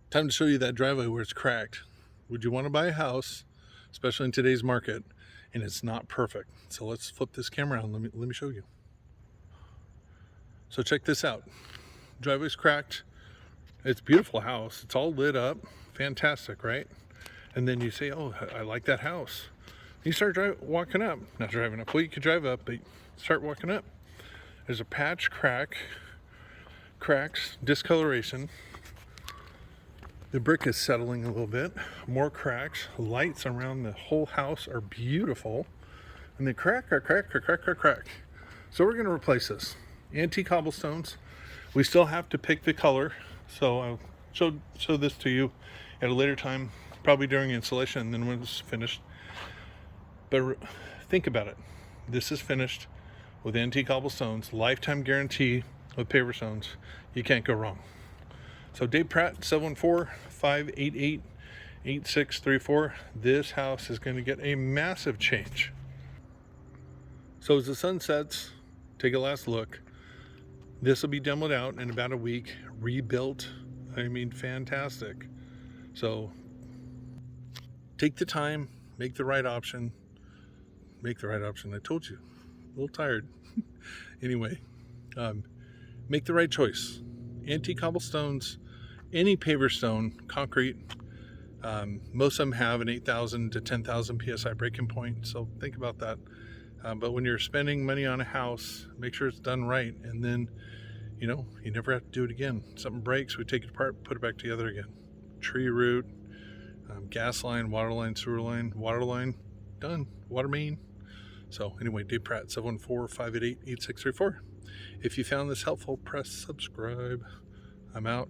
Time to show you that driveway where it's cracked. Would you want to buy a house, especially in today's market, and it's not perfect? So let's flip this camera on. Let me show you. So check this out. Driveway's cracked. It's a beautiful house. It's all lit up. Fantastic, right? And then you say, oh, I like that house. You start walking up. Not driving up. Well, you could drive up, but start walking up. There's a patch cracks, discoloration. The brick is settling a little bit. More cracks. Lights around the whole house are beautiful. And they crack. So we're going to replace this. Antique cobblestones. We still have to pick the color. So I'll show this to you at a later time, probably during installation, and then when it's finished. But think about it. This is finished with antique cobblestones, lifetime guarantee with paver stones. You can't go wrong. So Dave Pratt, 714-588-8634. This house is going to get a massive change. So as the sun sets, take a last look. This will be demoed out in about a week, rebuilt. I mean, fantastic. So take the time, make the right option. Make the right option. I told you, a little tired. Anyway, make the right choice. Antique cobblestones, any paver stone, concrete. Most of them have an 8,000 to 10,000 psi breaking point. So think about that. But when you're spending money on a house, make sure it's done right. And then, you never have to do it again. Something breaks, we take it apart, put it back together again. Tree root, gas line, water line, sewer line, water line, done. Water main. So anyway, Dave Pratt, 714-588-8634. If you found this helpful, press subscribe. I'm out.